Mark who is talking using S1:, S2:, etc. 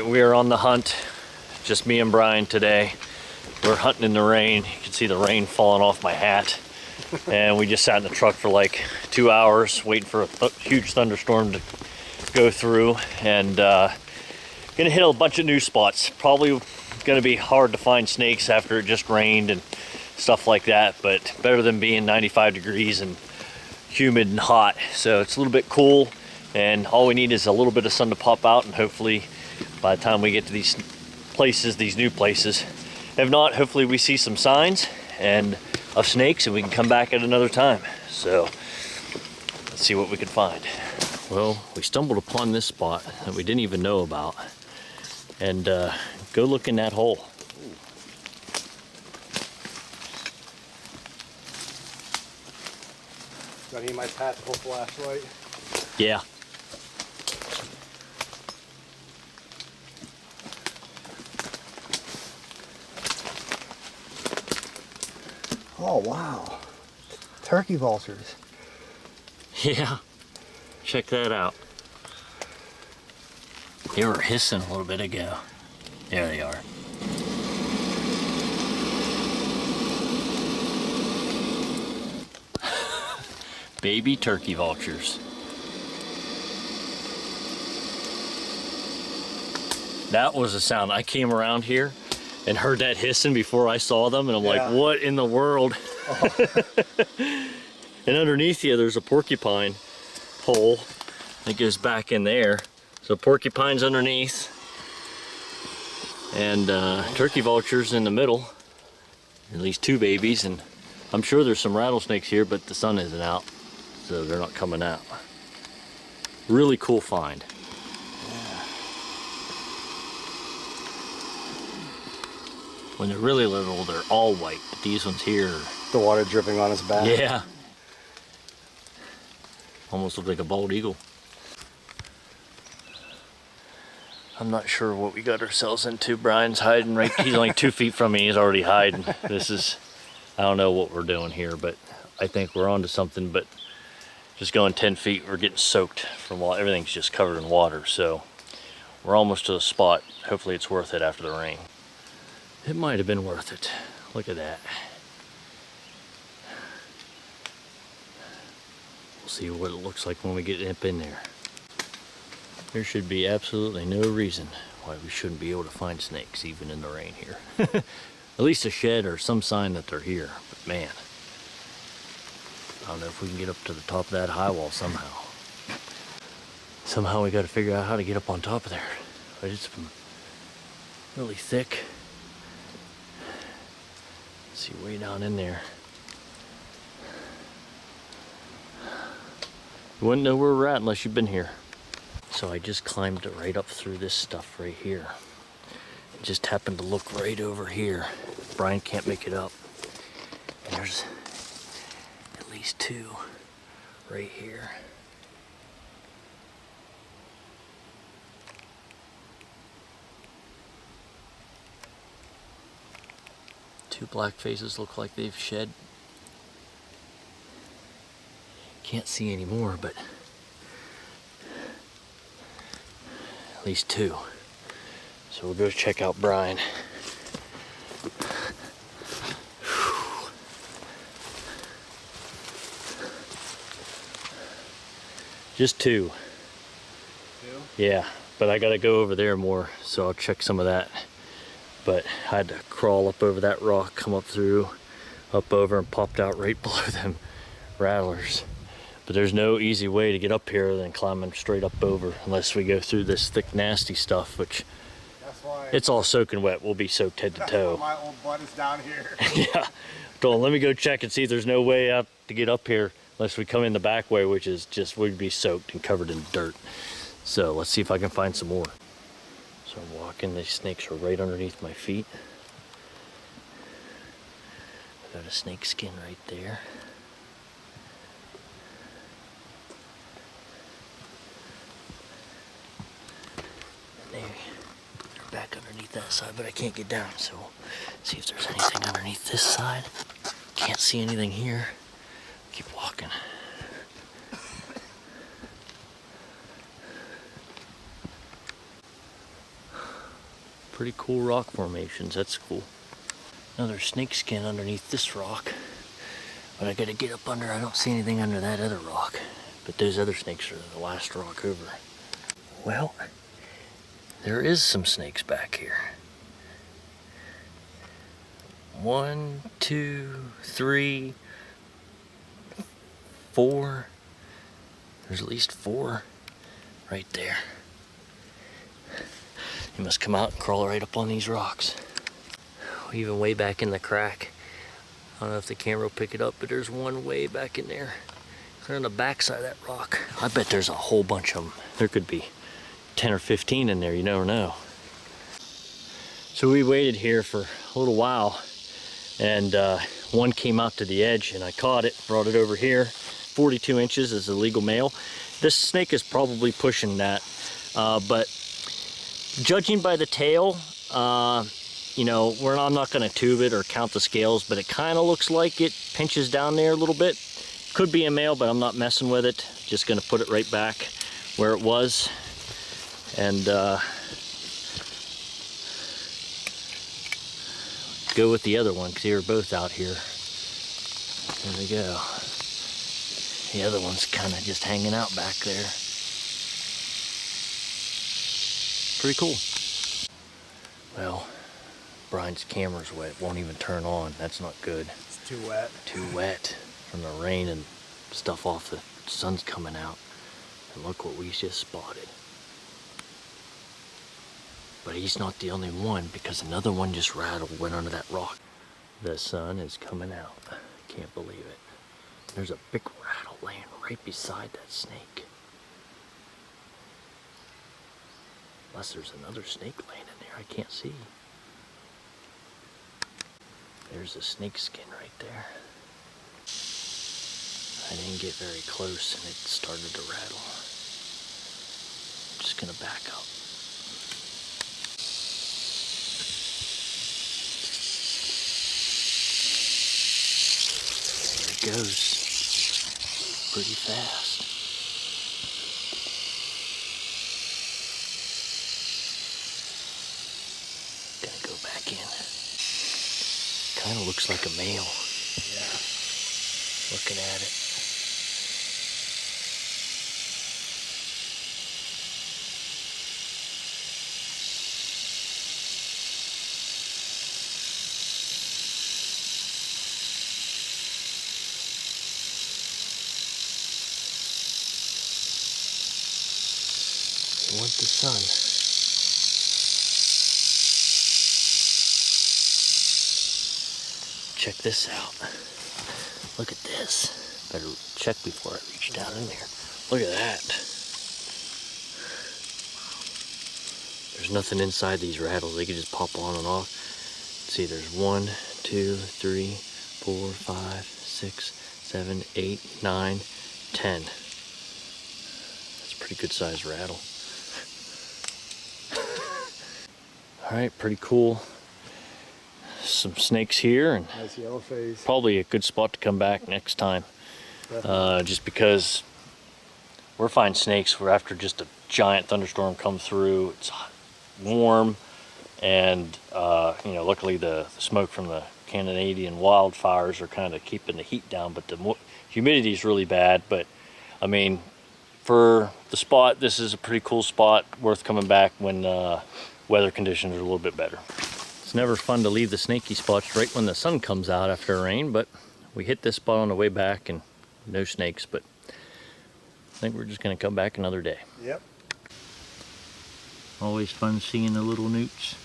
S1: right, we are on the hunt. Just me and Brian today. We're hunting in the rain. You can see the rain falling off my hat. And we just sat in the truck for like 2 hours waiting for a huge thunderstorm to go through. And gonna hit a bunch of new spots. Probably gonna be hard to find snakes after it just rained and stuff like that, but better than being 95 degrees and humid and hot. So it's a little bit cool, and all we need is a little bit of sun to pop out, and hopefully by the time we get to these places, these new places, if not, hopefully we see some signs and of snakes and we can come back at another time. So let's see what we can find. Well, we stumbled upon this spot that we didn't even know about, and go look in that hole.
S2: Do I need my tactical flashlight?
S1: Yeah.
S2: Oh, wow. Turkey vultures.
S1: Yeah. Check that out. They were hissing a little bit ago. There they are. Baby turkey vultures. That was a sound. I came around here and heard that hissing before I saw them, and I'm like, what in the world? Oh. And underneath you, there's a porcupine hole that goes back in there. So porcupines underneath, and turkey vultures in the middle. At least 2 babies, and I'm sure there's some rattlesnakes here, but the sun isn't out, so they're not coming out. Really cool find.
S2: Yeah.
S1: When they're really little, they're all white, but these ones here,
S2: The water dripping on his back.
S1: yeah, almost look like a bald eagle. I'm not sure what we got ourselves into. Brian's hiding right, he's only 2 feet from me, he's already hiding. This is, I don't know what we're doing here, but I think we're onto something. But just going 10 feet, we're getting soaked from water. Everything's just covered in water, so we're almost to the spot. Hopefully it's worth it after the rain. It might have been worth it. Look at that. We'll see what it looks like when we get up in there. There should be absolutely no reason why we shouldn't be able to find snakes even in the rain here. At least a shed or some sign that they're here. But man, I don't know if we can get up to the top of that high wall somehow. Somehow we got to figure out how to get up on top of there. But it's really thick. Let's see, way down in there. You wouldn't know where we're at unless you've been here. So I just climbed right up through this stuff right here. It just happened to look right over here. Brian can't make it up. And there's at least 2 right here. Two black faces look like they've shed. Can't see any more, but at least 2. So we'll go check out Brian. Just 2.
S2: 2?
S1: Yeah, but I gotta go over there more, so I'll check some of that. But I had to crawl up over that rock, come up through, up over, and popped out right below them rattlers. But there's no easy way to get up here than climbing straight up over, unless we go through this thick, nasty stuff, which it's all soaking wet. We'll be soaked head to toe.
S2: My old butt is down here.
S1: Yeah. Hold on, let me go check and see if there's no way out to get up here unless we come in the back way, which is just, we'd be soaked and covered in dirt. So let's see if I can find some more. So I'm walking, these snakes are right underneath my feet. I got a snake skin right there. They're back underneath that side, but I can't get down, so see if there's anything underneath this side. Can't see anything here. Keep walking. pretty cool rock formations. That's cool. Another snake skin underneath this rock. But I gotta get up under. I don't see anything under that other rock. But those other snakes are the last rock over. Well, there is some snakes back here. 1, 2, 3, 4. There's at least 4 right there. You must come out and crawl right up on these rocks. Even way back in the crack. I don't know if the camera will pick it up, but there's one way back in there. Clear on the backside of that rock. I bet there's a whole bunch of them. There could be 10 or 15 in there, you never know. So we waited here for a little while, and one came out to the edge, and I caught it, brought it over here. 42 inches is a legal male. This snake is probably pushing that, but judging by the tail, you know, I'm not going to tube it or count the scales, but it kind of looks like it pinches down there a little bit. Could be a male, but I'm not messing with it. Just going to put it right back where it was. And go with the other one, because they were both out here. There we go. The other one's kind of just hanging out back there. Pretty cool. Well, Brian's camera's wet. It won't even turn on. That's not good.
S2: It's too wet.
S1: Too wet from the rain and stuff off the sun's coming out. And look what we just spotted. But he's not the only one, because another one just rattled, went under that rock. The sun is coming out. Can't believe it. There's a big rattle laying right beside that snake. Unless there's another snake laying in there, I can't see. There's a snake skin right there. I didn't get very close and it started to rattle. I'm just gonna back up. There it goes. Pretty fast. Gonna go back in. Kind of looks like a male.
S2: Yeah.
S1: Looking at it. They want the sun. Check this out. Look at this. Better check before I reach down in there. Look at that. There's nothing inside these rattles. They can just pop on and off. Let's see, there's 1, 2, 3, 4, 5, 6, 7, 8, 9, 10. That's a pretty good sized rattle. Alright, pretty cool. Some snakes here, and
S2: Nice yellow face.
S1: probably a good spot to come back next time. Just because we're finding snakes where after just a giant thunderstorm come through, it's warm, and you know, luckily the smoke from the Canadian wildfires are kind of keeping the heat down, but the humidity is really bad. But I mean, for the spot, this is a pretty cool spot, worth coming back when weather conditions are a little bit better. It's never fun to leave the snaky spots right when the sun comes out after a rain, but we hit this spot on the way back and no snakes, but I think we're just going to come back another day.
S2: Yep.
S1: Always fun seeing the little newts.